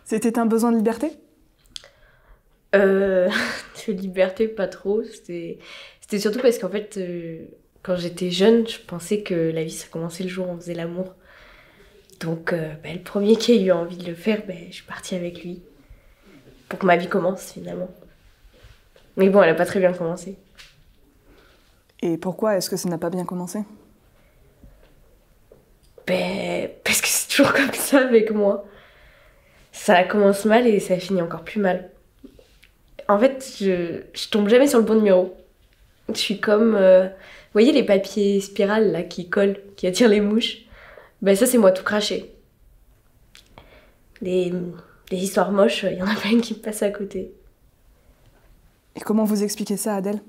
C'était un besoin de liberté? De liberté, pas trop. C'était surtout parce qu'en fait, quand j'étais jeune, je pensais que la vie, ça commençait le jour où on faisait l'amour. Donc, le premier qui a eu envie de le faire, je suis partie avec lui. Pour que ma vie commence, finalement. Mais bon, elle a pas très bien commencé. Et pourquoi est-ce que ça n'a pas bien commencé? Parce que c'est toujours comme ça avec moi. Ça commence mal et ça finit encore plus mal. En fait, je tombe jamais sur le bon numéro. Je suis comme... vous voyez les papiers spirales là qui collent, qui attirent les mouches? Ça c'est moi tout craché. Des histoires moches, il y en a plein qui me passent à côté. Et comment vous expliquez ça, Adèle?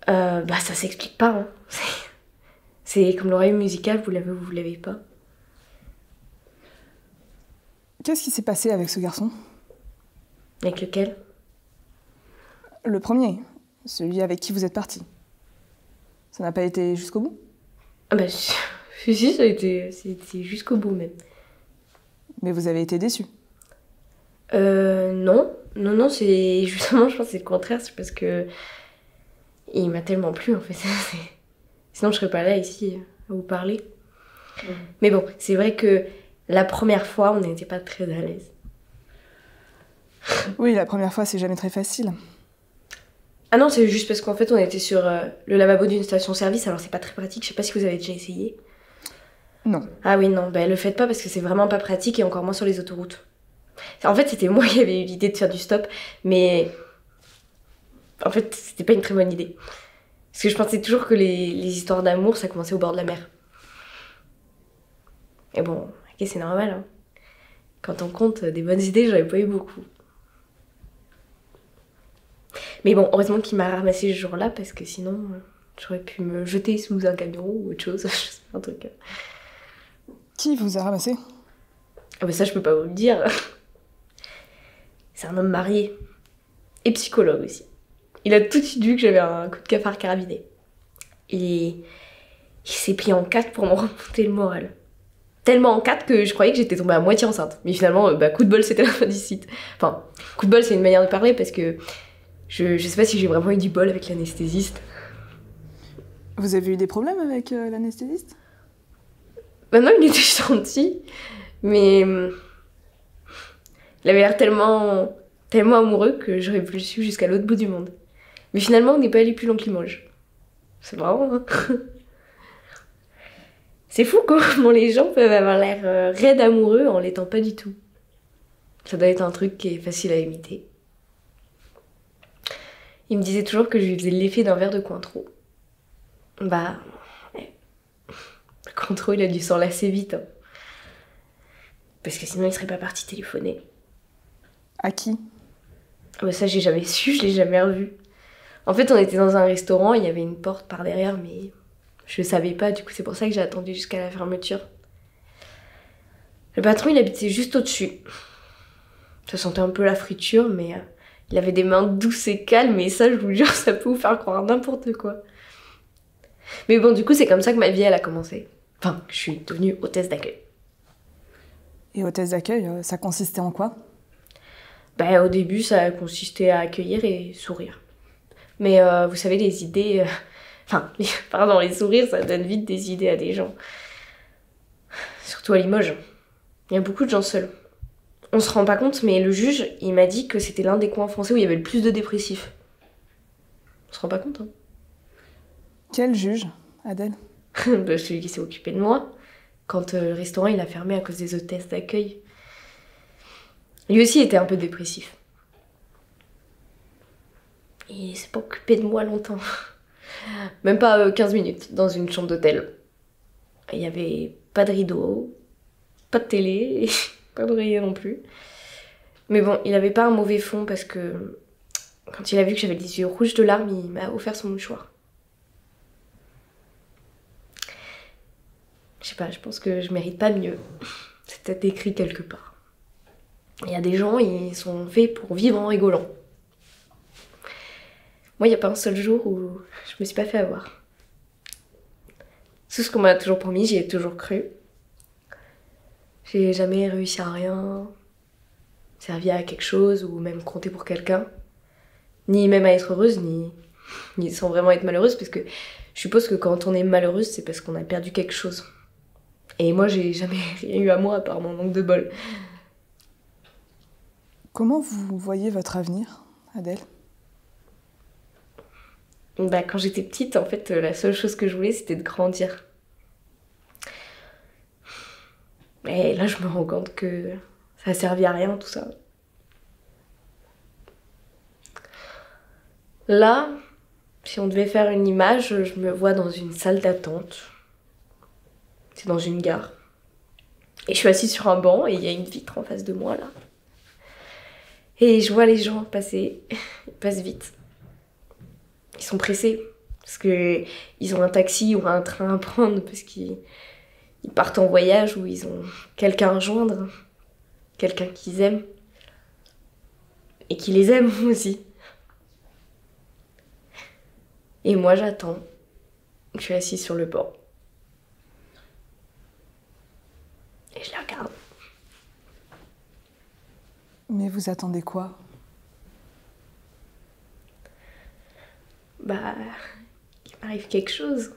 Ça s'explique pas, hein. C'est comme l'oreille musicale, vous l'avez ou vous l'avez pas. Qu'est-ce qui s'est passé avec ce garçon? Avec lequel? Le premier, celui avec qui vous êtes parti. Ça n'a pas été jusqu'au bout? Si, ça a été jusqu'au bout même. Mais vous avez été déçue? Non, c'est justement, je pense que c'est le contraire, c'est parce que il m'a tellement plu en fait. Sinon je serais pas là ici à vous parler. Mais bon, c'est vrai que la première fois, on n'était pas très à l'aise. Oui, la première fois, c'est jamais très facile. Ah non, c'est juste parce qu'en fait, on était sur le lavabo d'une station-service, alors c'est pas très pratique. Je sais pas si vous avez déjà essayé. Non. Ah oui, non, le faites pas parce que c'est vraiment pas pratique et encore moins sur les autoroutes. En fait, c'était moi qui avais eu l'idée de faire du stop, mais en fait, c'était pas une très bonne idée. Parce que je pensais toujours que les histoires d'amour, ça commençait au bord de la mer. Et bon, ok, c'est normal, hein. Quand on compte des bonnes idées, j'en avais pas eu beaucoup. Mais bon, heureusement qu'il m'a ramassé ce jour-là, parce que sinon, j'aurais pu me jeter sous un camion ou autre chose, je sais pas, un truc. Qui vous a ramassé? Ça, je peux pas vous le dire. C'est un homme marié. Et psychologue aussi. Il a tout de suite vu que j'avais un coup de cafard carabiné. Il s'est pris en quatre pour me remonter le moral. Tellement en quatre que je croyais que j'étais tombée à moitié enceinte. Mais finalement, coup de bol, c'était la fin du site. Enfin, coup de bol, c'est une manière de parler parce que je sais pas si j'ai vraiment eu du bol avec l'anesthésiste. Vous avez eu des problèmes avec l'anesthésiste? Non, il était gentil, mais il avait l'air tellement amoureux que j'aurais pu le suivre jusqu'à l'autre bout du monde. Mais finalement, on n'est pas allé plus loin que Limoges. C'est marrant, hein. C'est fou comment les gens peuvent avoir l'air raides amoureux en l'étant pas du tout. Ça doit être un truc qui est facile à imiter. Il me disait toujours que je lui faisais l'effet d'un verre de Cointreau. Ouais. Le Cointreau, il a dû s'en lasser vite, hein. Parce que sinon, il serait pas parti téléphoner. À qui? Ça, j'ai jamais su, je l'ai jamais revu. En fait, on était dans un restaurant, il y avait une porte par derrière, mais je savais pas, du coup, c'est pour ça que j'ai attendu jusqu'à la fermeture. Le patron, il habitait juste au-dessus. Ça sentait un peu la friture, mais il avait des mains douces et calmes, et ça, je vous jure, ça peut vous faire croire n'importe quoi. Mais bon, du coup, c'est comme ça que ma vie, elle a commencé. Enfin, je suis devenue hôtesse d'accueil. Et hôtesse d'accueil, ça consistait en quoi? Au début, ça consistait à accueillir et sourire. Mais vous savez, les idées... les sourires, ça donne vite des idées à des gens. Surtout à Limoges. Il y a beaucoup de gens seuls. On se rend pas compte, mais le juge, il m'a dit que c'était l'un des coins français où il y avait le plus de dépressifs. On se rend pas compte, hein. Quel juge, Adèle? Celui qui s'est occupé de moi. Quand le restaurant, il a fermé à cause des hôtesses d'accueil. Lui aussi était un peu dépressif. Il s'est pas occupé de moi longtemps. Même pas 15 minutes dans une chambre d'hôtel. Il y avait pas de rideau, pas de télé, et pas d'oreiller non plus. Mais bon, il avait pas un mauvais fond parce que quand il a vu que j'avais les yeux rouges de larmes, il m'a offert son mouchoir. Je sais pas, je pense que je mérite pas mieux. C'est peut-être écrit quelque part. Il y a des gens, ils sont faits pour vivre en rigolant. Moi, il n'y a pas un seul jour où je me suis pas fait avoir. Tout ce qu'on m'a toujours promis, j'y ai toujours cru. J'ai jamais réussi à rien, servi à quelque chose ou même compté pour quelqu'un. Ni même à être heureuse, ni sans vraiment être malheureuse, parce que je suppose que quand on est malheureuse, c'est parce qu'on a perdu quelque chose. Et moi, j'ai jamais rien eu à moi à part mon manque de bol. Comment vous voyez votre avenir, Adèle? Bah, quand j'étais petite, en fait, la seule chose que je voulais, c'était de grandir. Et là, je me rends compte que ça a servi à rien, tout ça. Là, si on devait faire une image, je me vois dans une salle d'attente. C'est dans une gare. Et je suis assise sur un banc et il y a une vitre en face de moi, là. Et je vois les gens passer. Ils passent vite. Ils sont pressés. Parce qu'ils ont un taxi ou un train à prendre, parce qu'ils partent en voyage ou ils ont quelqu'un à rejoindre. Quelqu'un qu'ils aiment. Et qui les aime aussi. Et moi, j'attends. Je suis assise sur le banc. Et je les regarde. Mais vous attendez quoi? Bah, il m'arrive quelque chose.